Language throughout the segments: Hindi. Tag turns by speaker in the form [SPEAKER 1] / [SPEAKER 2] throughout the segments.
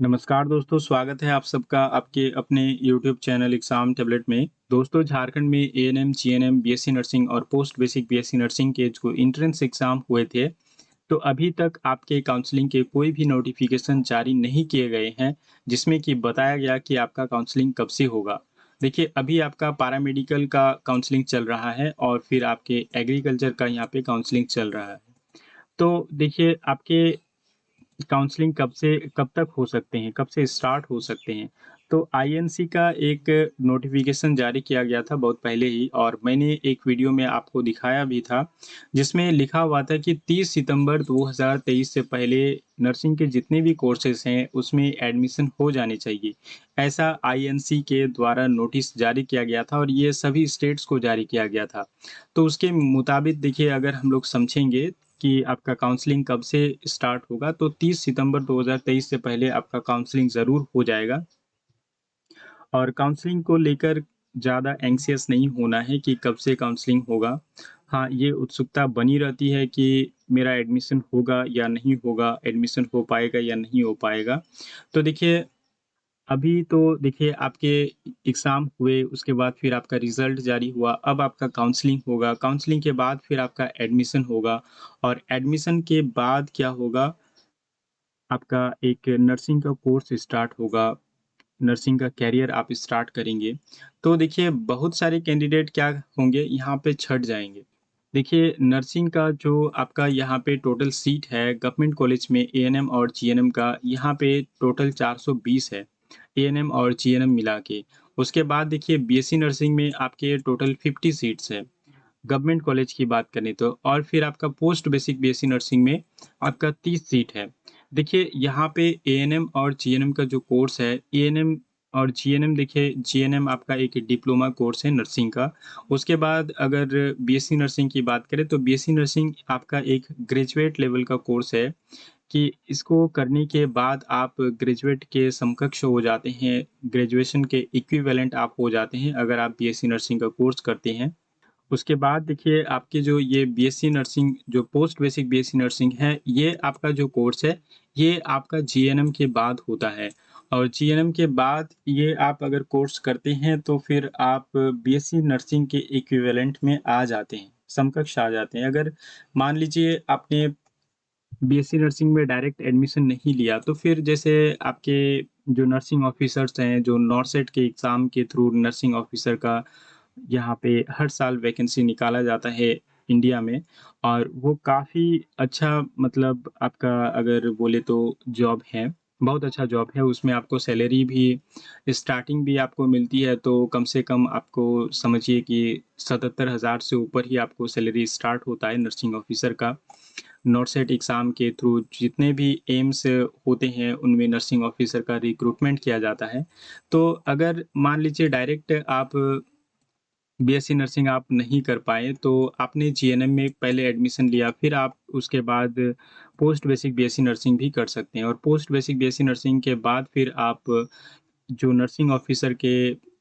[SPEAKER 1] नमस्कार दोस्तों, स्वागत है आप सबका आपके अपने यूट्यूब चैनल एग्ज़ाम टैबलेट में। दोस्तों, झारखंड में एएनएम, जीएनएम, बीएससी नर्सिंग और पोस्ट बेसिक बीएससी नर्सिंग के जो एंट्रेंस एग्ज़ाम हुए थे, तो अभी तक आपके काउंसलिंग के कोई भी नोटिफ़िकेशन जारी नहीं किए गए हैं, जिसमें कि बताया गया कि आपका काउंसलिंग कब से होगा। देखिए, अभी आपका पैरामेडिकल का काउंसलिंग चल रहा है और फिर आपके एग्रीकल्चर का यहाँ पे काउंसलिंग चल रहा है। तो देखिए, आपके काउंसलिंग कब तक हो सकते हैं, कब से स्टार्ट हो सकते हैं? तो आईएनसी का एक नोटिफ़िकेशन जारी किया गया था बहुत पहले ही और मैंने एक वीडियो में आपको दिखाया भी था, जिसमें लिखा हुआ था कि 30 सितंबर 2023 से पहले नर्सिंग के जितने भी कोर्सेज़ हैं, उसमें एडमिशन हो जाने चाहिए। ऐसा आईएनसी के द्वारा नोटिस जारी किया गया था और ये सभी स्टेट्स को जारी किया गया था। तो उसके मुताबिक देखिए अगर हम लोग समझेंगे कि आपका काउंसलिंग कब से स्टार्ट होगा, तो 30 सितंबर 2023 से पहले आपका काउंसलिंग ज़रूर हो जाएगा और काउंसलिंग को लेकर ज़्यादा एंग्ज़ियस नहीं होना है कि कब से काउंसलिंग होगा। हाँ, ये उत्सुकता बनी रहती है कि मेरा एडमिशन होगा या नहीं होगा, एडमिशन हो पाएगा या नहीं हो पाएगा। तो देखिए अभी तो देखिए आपके एग्ज़ाम हुए, उसके बाद फिर आपका रिज़ल्ट जारी हुआ, अब आपका काउंसलिंग होगा, काउंसलिंग के बाद फिर आपका एडमिशन होगा और एडमिशन के बाद क्या होगा, आपका एक नर्सिंग का कोर्स स्टार्ट होगा, नर्सिंग का करियर आप स्टार्ट करेंगे। तो देखिए बहुत सारे कैंडिडेट क्या होंगे यहाँ पे छँट जाएँगे। देखिए नर्सिंग का जो आपका यहाँ पे टोटल सीट है गवर्नमेंट कॉलेज में एएनएम और जीएनएम का यहाँ पे टोटल 420 है, एएनएम और जीएनएम मिला के। उसके बाद देखिए बीएससी नर्सिंग में आपके टोटल 50 सीट्स है, गवर्नमेंट कॉलेज की बात करें तो और फिर आपका पोस्ट बेसिक बीएससी नर्सिंग में आपका 30 सीट है। देखिए यहाँ पे एएनएम और जीएनएम का जो कोर्स है, एएनएम और जीएनएम देखिए जीएनएम आपका एक डिप्लोमा कोर्स है नर्सिंग का। उसके बाद अगर बीएससी नर्सिंग की बात करें तो बीएससी नर्सिंग आपका एक ग्रेजुएट लेवल का कोर्स है कि इसको करने के बाद आप ग्रेजुएट के समकक्ष हो जाते हैं, ग्रेजुएशन के इक्विवेलेंट आप हो जाते हैं अगर आप बीएससी नर्सिंग का कोर्स करते हैं। उसके बाद देखिए आपके जो ये बीएससी नर्सिंग जो पोस्ट बेसिक बीएससी नर्सिंग है, ये आपका जो कोर्स है, ये आपका जीएनएम के बाद होता है और जीएनएम के बाद ये आप अगर कोर्स करते हैं तो फिर आप बीएससी नर्सिंग के इक्विवेलेंट में आ जाते हैं, समकक्ष आ जाते हैं। अगर मान लीजिए आपने बीएससी नर्सिंग में डायरेक्ट एडमिशन नहीं लिया, तो फिर जैसे आपके जो नर्सिंग ऑफिसर्स हैं, जो नॉरसेट के एग्ज़ाम के थ्रू नर्सिंग ऑफिसर का यहाँ पे हर साल वैकेंसी निकाला जाता है इंडिया में और वो काफ़ी अच्छा मतलब आपका अगर बोले तो जॉब है, बहुत अच्छा जॉब है। उसमें आपको सैलरी भी स्टार्टिंग भी आपको मिलती है तो कम से कम आपको समझिए कि 77,000 से ऊपर ही आपको सैलरी स्टार्ट होता है नर्सिंग ऑफिसर का। नॉरसेट एग्ज़ाम के थ्रू जितने भी एम्स होते हैं, उनमें नर्सिंग ऑफिसर का रिक्रूटमेंट किया जाता है। तो अगर मान लीजिए डायरेक्ट आप बीएससी नर्सिंग आप नहीं कर पाए, तो आपने जीएनएम में पहले एडमिशन लिया, फिर आप उसके बाद पोस्ट बेसिक बीएससी नर्सिंग भी कर सकते हैं और पोस्ट बेसिक बीएससी नर्सिंग के बाद फिर आप जो नर्सिंग ऑफिसर के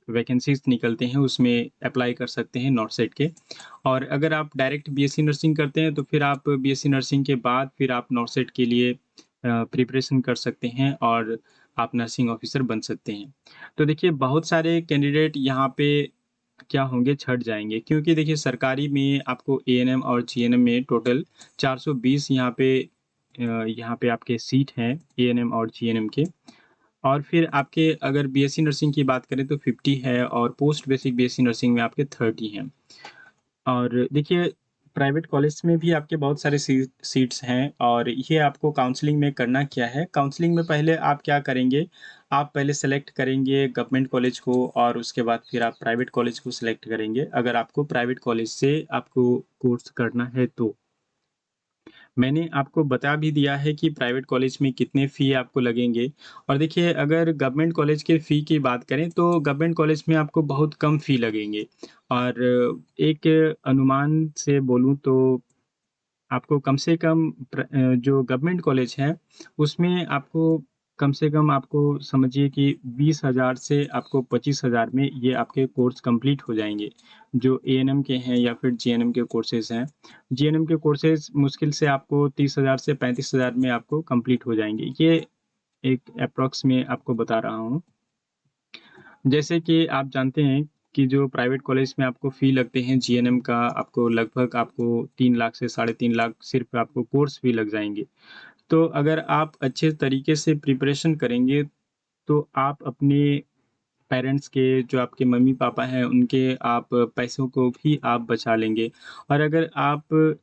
[SPEAKER 1] वैकेंसीज़ निकलते हैं, उसमें अप्लाई कर सकते हैं नॉर्सेट के और अगर आप डायरेक्ट बीएससी नर्सिंग करते हैं, तो फिर आप बीएससी नर्सिंग के बाद फिर आप नॉर्सेट के लिए प्रिपरेशन कर सकते हैं और आप नर्सिंग ऑफिसर बन सकते हैं। तो देखिए, बहुत सारे कैंडिडेट यहाँ पे क्या होंगे छँट जाएँगे क्योंकि देखिए सरकारी में आपको एएनएम और जीएनएम में टोटल 420 यहाँ पे आपके सीट हैं एएनएम और जीएनएम के और फिर आपके अगर बीएससी नर्सिंग की बात करें तो 50 है और पोस्ट बेसिक बीएससी नर्सिंग में आपके 30 हैं। और देखिए प्राइवेट कॉलेज में भी आपके बहुत सारे सीट्स हैं और ये आपको काउंसलिंग में करना क्या है, काउंसलिंग में पहले आप क्या करेंगे, आप पहले सेलेक्ट करेंगे गवर्नमेंट कॉलेज को और उसके बाद फिर आप प्राइवेट कॉलेज को सेलेक्ट करेंगे, अगर आपको प्राइवेट कॉलेज से आपको कोर्स करना है तो। मैंने आपको बता भी दिया है कि प्राइवेट कॉलेज में कितने फ़ी आपको लगेंगे और देखिए अगर गवर्नमेंट कॉलेज के फ़ी की बात करें तो गवर्नमेंट कॉलेज में आपको बहुत कम फ़ी लगेंगे और एक अनुमान से बोलूँ तो आपको कम से कम जो गवर्नमेंट कॉलेज है उसमें आपको कम से कम आपको समझिए कि 20,000 से आपको 25,000 में ये आपके कोर्स कंप्लीट हो जाएँगे। जो एएनएम के हैं या फिर जीएनएम के कोर्सेज़ हैं। जीएनएम के कोर्सेज़ मुश्किल से आपको 30,000 से 35,000 में आपको कंप्लीट हो जाएँगे। ये एक अप्रॉक्स में आपको बता रहा हूँ। जैसे कि आप जानते हैं कि जो प्राइवेट कॉलेज में आपको फ़ी लगते हैं जीएनएम का आपको लगभग आपको 3 लाख से साढ़े 3 लाख सिर्फ़ आपको कोर्स फ़ी लग जाएँगे। तो अगर आप अच्छे तरीके से प्रिपरेशन करेंगे, तो आप अपने पेरेंट्स के जो आपके मम्मी-पापा हैं, उनके आप पैसों को भी आप बचा लेंगे। और अगर आप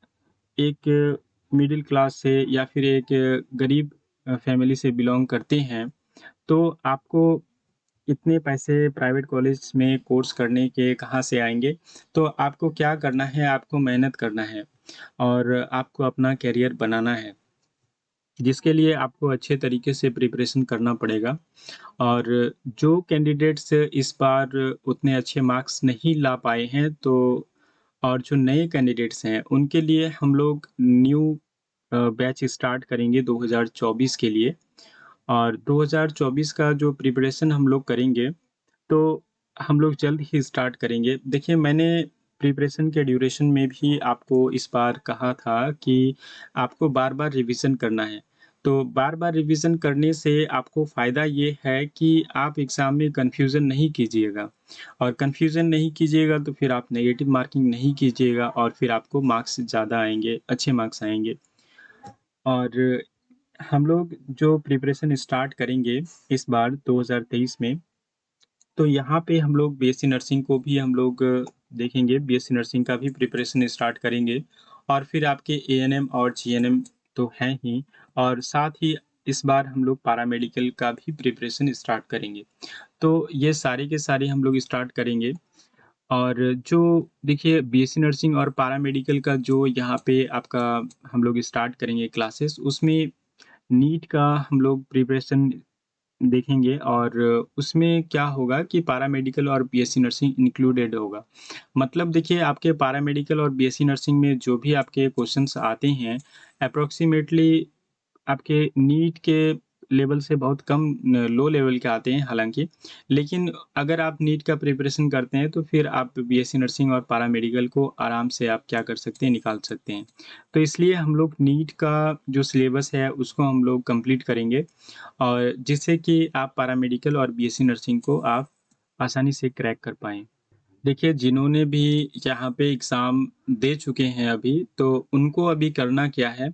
[SPEAKER 1] एक मिडिल क्लास से या फिर एक गरीब फैमिली से बिलॉन्ग करते हैं, तो आपको इतने पैसे प्राइवेट कॉलेज में कोर्स करने के कहाँ से आएँगे? तो आपको क्या करना है, आपको मेहनत करना है और आपको अपना करियर बनाना है, जिसके लिए आपको अच्छे तरीके से प्रिपरेशन करना पड़ेगा। और जो कैंडिडेट्स इस बार उतने अच्छे मार्क्स नहीं ला पाए हैं, तो और जो नए कैंडिडेट्स हैं, उनके लिए हम लोग न्यू बैच स्टार्ट करेंगे 2024 के लिए। और 2024 का जो प्रिपरेशन हम लोग करेंगे, तो हम लोग जल्द ही स्टार्ट करेंगे। देखिए, मैंने प्रिपरेशन के ड्यूरेशन में भी आपको इस बार कहा था कि आपको बार-बार रिवीज़न करना है। तो बार-बार रिवीज़न करने से आपको फ़ायदा ये है कि आप एग्ज़ाम में कन्फ्यूज़न नहीं कीजिएगा और कन्फ्यूज़न नहीं कीजिएगा तो फिर आप नेगेटिव मार्किंग नहीं कीजिएगा और फिर आपको मार्क्स ज़्यादा आएँगे, अच्छे मार्क्स आएँगे। और हम लोग जो प्रिपरेशन स्टार्ट करेंगे इस बार 2023 में, तो यहाँ पे हम लोग बीएससी नर्सिंग को भी हम लोग देखेंगे, बीएससी नर्सिंग का भी प्रिपरेशन स्टार्ट करेंगे और फिर आपके एएनएम और जीएनएम तो हैं ही और साथ ही इस बार हम लोग पैरामेडिकल का भी प्रिपरेशन स्टार्ट करेंगे। तो ये सारे के सारे हम लोग स्टार्ट करेंगे और जो देखिए बीएससी नर्सिंग और पैरामेडिकल का जो यहाँ पे आपका हम लोग स्टार्ट करेंगे क्लासेस, उसमें नीट का हम लोग प्रिपरेशन देखेंगे और उसमें क्या होगा कि पैरामेडिकल और बीएससी नर्सिंग इंक्लूडेड होगा। मतलब देखिए आपके पैरामेडिकल और बीएससी नर्सिंग में जो भी आपके क्वेश्चन्स आते हैं, अप्रॉक्सिमेटली आपके नीट के लेवल से बहुत कम लो लेवल के आते हैं हालाँकि। लेकिन अगर आप नीट का प्रिपरेशन करते हैं तो फिर आप बीएससी नर्सिंग और पैरामेडिकल को आराम से आप क्या कर सकते हैं, निकाल सकते हैं। तो इसलिए हम लोग नीट का जो सिलेबस है उसको हम लोग कंप्लीट करेंगे और जिससे कि आप पैरामेडिकल और बीएससी नर्सिंग को आप आसानी से क्रैक कर पाएँ। देखिए, जिन्होंने भी यहाँ पे एग्ज़ाम दे चुके हैं अभी, तो उनको अभी करना क्या है,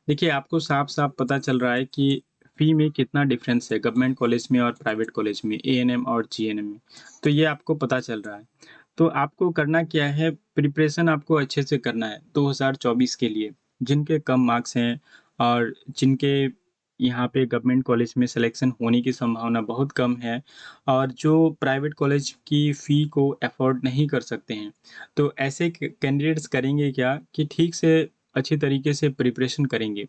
[SPEAKER 1] देखिए आपको साफ-साफ पता चल रहा है कि फ़ी में कितना डिफ़रेंस है गवर्नमेंट कॉलेज में और प्राइवेट कॉलेज में, एएनएम और जीएनएम में। तो ये आपको पता चल रहा है। तो आपको करना क्या है, प्रिपरेशन आपको अच्छे से करना है 2024 के लिए। जिनके कम मार्क्स हैं और जिनके यहाँ पे गवर्नमेंट कॉलेज में सिलेक्शन होने की संभावना बहुत कम है और जो प्राइवेट कॉलेज की फ़ी को अफ़ोर्ड नहीं कर सकते हैं। तो ऐसे कैंडिडेट्स करेंगे क्या कि ठीक से अच्छी तरीके से प्रिपरेशन करेंगे।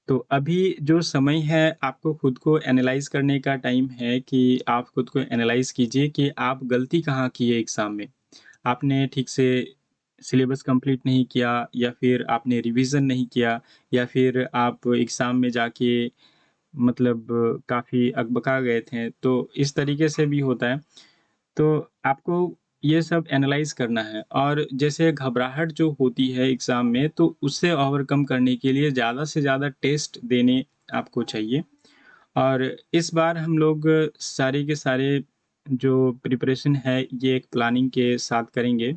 [SPEAKER 1] तो अभी जो समय है आपको खुद को एनालाइज़ करने का टाइम है कि आप खुद को एनालाइज़ कीजिए कि आप गलती कहाँ किए एग्ज़ाम में। आपने ठीक से सिलेबस कंप्लीट नहीं किया या फिर आपने रिवीज़न नहीं किया या फिर आप एग्ज़ाम में जाके मतलब काफ़ी अकबका गए थे। तो इस तरीके से भी होता है। तो आपको ये सब एनालाइज़ करना है और जैसे घबराहट जो होती है एग्ज़ाम में, तो उससे ओवरकम करने के लिए ज़्यादा से ज़्यादा टेस्ट देने आपको चाहिए। और इस बार हम लोग सारे के सारे जो प्रिपरेशन है, ये एक प्लानिंग के साथ करेंगे,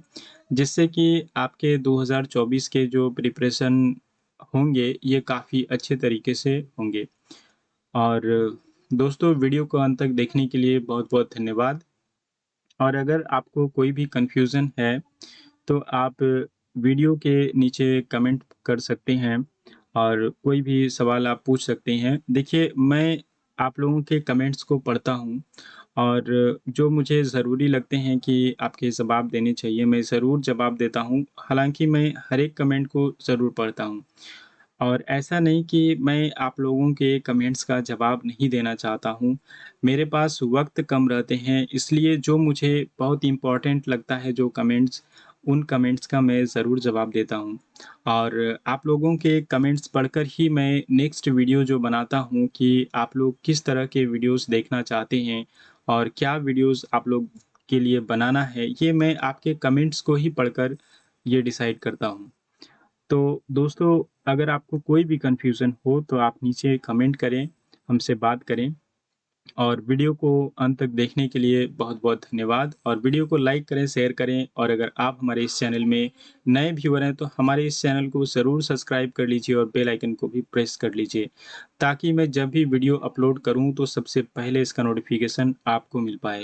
[SPEAKER 1] जिससे कि आपके 2024 के जो प्रिपरेशन होंगे, ये काफ़ी अच्छे तरीके से होंगे। और दोस्तों, वीडियो को अंत तक देखने के लिए बहुत-बहुत धन्यवाद। और अगर आपको कोई भी कन्फ्यूज़न है, तो आप वीडियो के नीचे कमेंट कर सकते हैं और कोई भी सवाल आप पूछ सकते हैं। देखिए, मैं आप लोगों के कमेंट्स को पढ़ता हूँ और जो मुझे ज़रूरी लगते हैं कि आपके जवाब देने चाहिए, मैं ज़रूर जवाब देता हूँ। हालाँकि मैं हर एक कमेंट को ज़रूर पढ़ता हूँ। और ऐसा नहीं कि मैं आप लोगों के कमेंट्स का जवाब नहीं देना चाहता हूँ। मेरे पास वक़्त कम रहते हैं, इसलिए जो मुझे बहुत इम्पोर्टेंट लगता है जो कमेंट्स, उन कमेंट्स का मैं ज़रूर जवाब देता हूँ। और आप लोगों के कमेंट्स पढ़कर ही मैं नेक्स्ट वीडियो जो बनाता हूँ कि आप लोग किस तरह के वीडियोज़ देखना चाहते हैं और क्या वीडियोज़ आप लोग के लिए बनाना है, ये मैं आपके कमेंट्स को ही पढ़कर ये डिसाइड करता हूँ। तो दोस्तों, अगर आपको कोई भी कन्फ्यूज़न हो तो आप नीचे कमेंट करें, हमसे बात करें। और वीडियो को अंत तक देखने के लिए बहुत-बहुत धन्यवाद और वीडियो को लाइक करें, शेयर करें और अगर आप हमारे इस चैनल में नए व्यूअर हैं, तो हमारे इस चैनल को ज़रूर सब्सक्राइब कर लीजिए और बेल आइकन को भी प्रेस कर लीजिए, ताकि मैं जब भी वीडियो अपलोड करूँ, तो सबसे पहले इसका नोटिफ़िकेशन आपको मिल पाए।